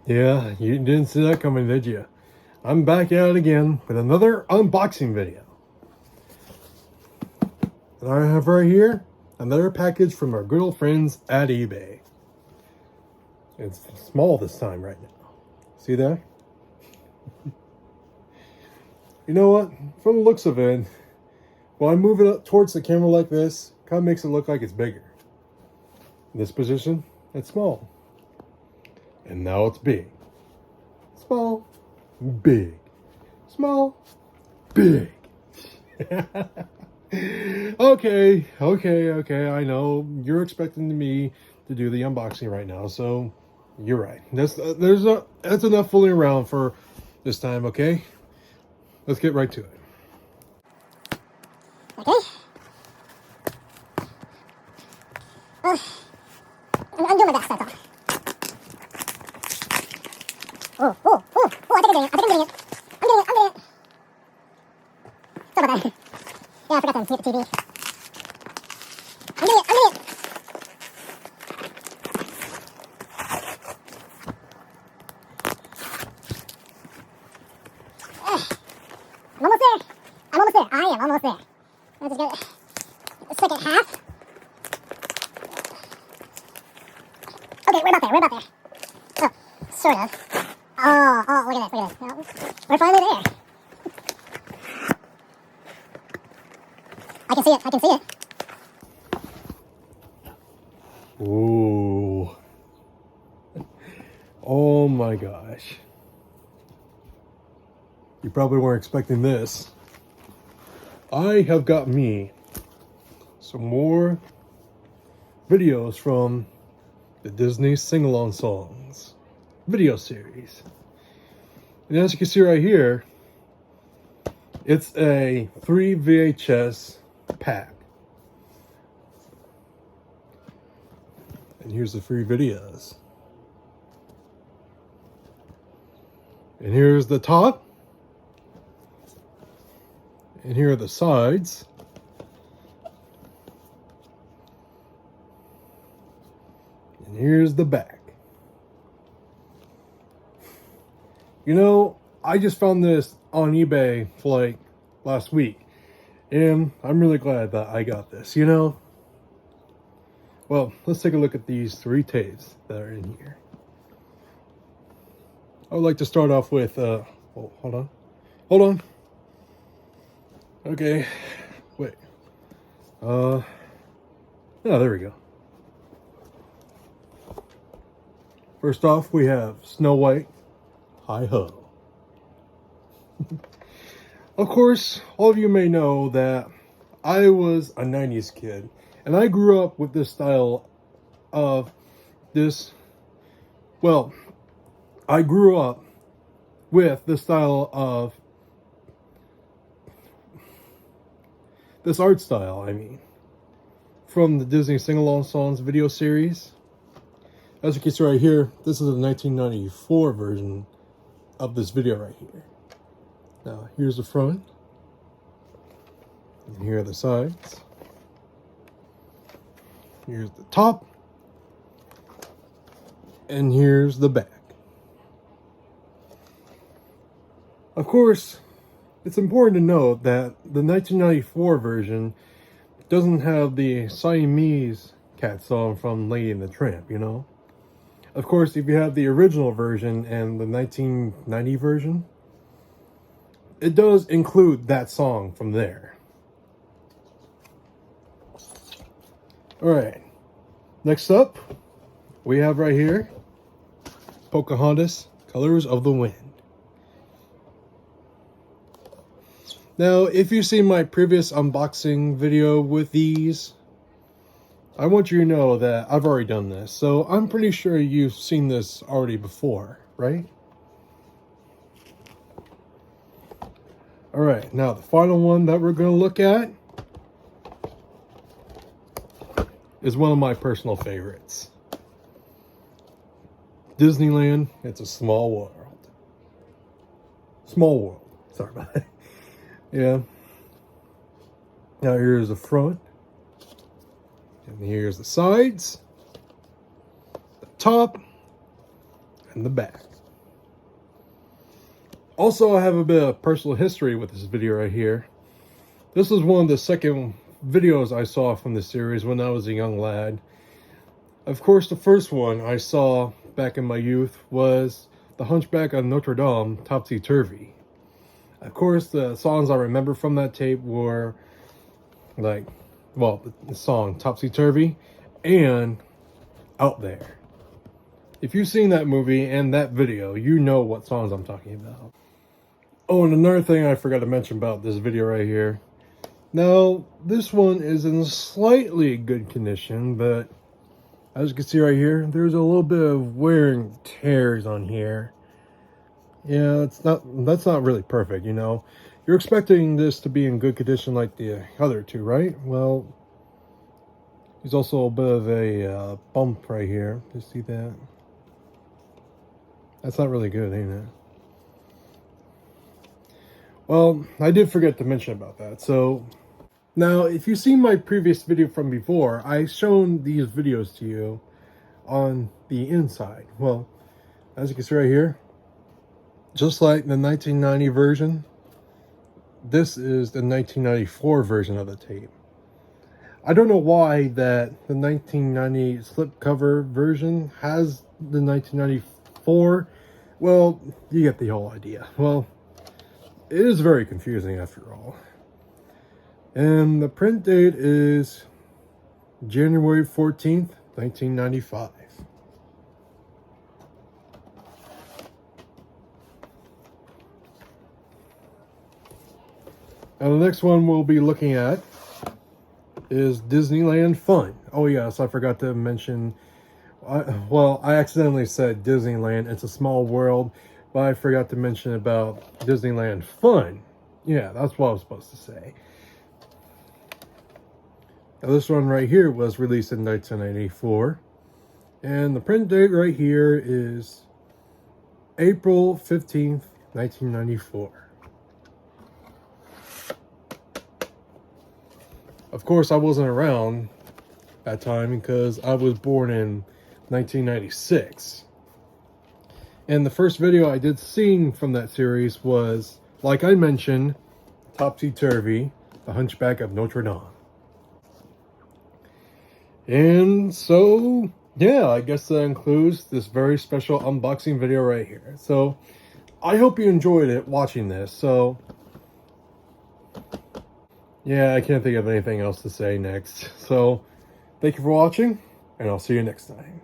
Yeah, you didn't see that coming, did you? I'm back at it again with another unboxing video. And I have right here another package from our good old friends at eBay. It's small this time right now. See that? You know what? From the looks of it, when I move it up towards the camera like this, kind of makes it look like it's bigger. In this position, it's small. And now it's big. Small, big. Small, big. Okay. I know you're expecting me to do the unboxing right now, so you're right. That's enough fooling around for this time, okay? Let's get right to it. Okay. I'm doing my best, that's all. Oh, I think I'm getting it. I'm getting it. Sorry about that. Yeah, I forgot to hit the TV. I'm getting it. I'm almost there. I am almost there. I just got the second half. Okay, we're about there. Oh, sort of. Oh, look at this. No, we're finally there. I can see it. Ooh. Oh my gosh. You probably weren't expecting this. I have got me some more videos from the Disney Sing-Along Songs video series. And as you can see right here, it's a 3 VHS pack. And here's the 3 videos. And here's the top. And here are the sides. And here's the back. You know, I just found this on eBay for like last week. And I'm really glad that I got this, you know? Well, let's take a look at these 3 tapes that are in here. I would like to start off with, oh, hold on. Okay, wait. Yeah, there we go. First off, we have Snow White, Hi-Ho. Of course, all of you may know that I was a 90s kid, and I grew up with this style of this, well, I grew up with the style of this art style, from the Disney Sing-Along Songs video series. As you can see right here, this is a 1994 version of this video right here. Now, here's the front. And here are the sides. Here's the top. And here's the back. Of course, it's important to note that the 1994 version doesn't have the Siamese cat song from Lady and the Tramp, you know? Of course, if you have the original version and the 1990 version, it does include that song from there. Alright, next up, we have right here, Pocahontas, Colors of the Wind. Now, if you've seen my previous unboxing video with these, I want you to know that I've already done this. So I'm pretty sure you've seen this already before, right? Alright, now the final one that we're going to look at is one of my personal favorites. Disneyland, It's a Small World. Small World. Sorry about that. Yeah. Now here's the front. And here's the sides. The top. And the back. Also, I have a bit of personal history with this video right here. This is one of the second videos I saw from the series when I was a young lad. Of course, the first one I saw back in my youth was The Hunchback of Notre Dame, Topsy-Turvy. Of course, the songs I remember from that tape were like, well, the song Topsy-Turvy and Out There. If you've seen that movie and that video, you know what songs I'm talking about. Oh, and another thing I forgot to mention about this video right here. Now, this one is in slightly good condition, but as you can see right here, there's a little bit of wear and tears on here. Yeah, that's not really perfect, you know. You're expecting this to be in good condition like the other two, right? Well, there's also a bit of a bump right here. You see that? That's not really good, ain't it? Well, I did forget to mention about that. So, now, if you've seen my previous video from before, I've shown these videos to you on the inside. Well, as you can see right here, just like the 1990 version, this is the 1994 version of the tape. I don't know why that the 1990 slipcover version has the 1994. Well, you get the whole idea. Well, it is very confusing after all. And the print date is January 14th, 1995. Now, the next one we'll be looking at is Disneyland Fun. Oh yes, I forgot to mention, I accidentally said Disneyland, it's a small world, but I forgot to mention about Disneyland Fun. Yeah, that's what I was supposed to say. Now, this one right here was released in 1994, and the print date right here is April 15th, 1994. Of course, I wasn't around that time because I was born in 1996. And the first video I did see from that series was, like I mentioned, Topsy-Turvy, The Hunchback of Notre Dame. And so, yeah, I guess that includes this very special unboxing video right here. So, I hope you enjoyed it watching this. So, yeah, I can't think of anything else to say next. So, thank you for watching, and I'll see you next time.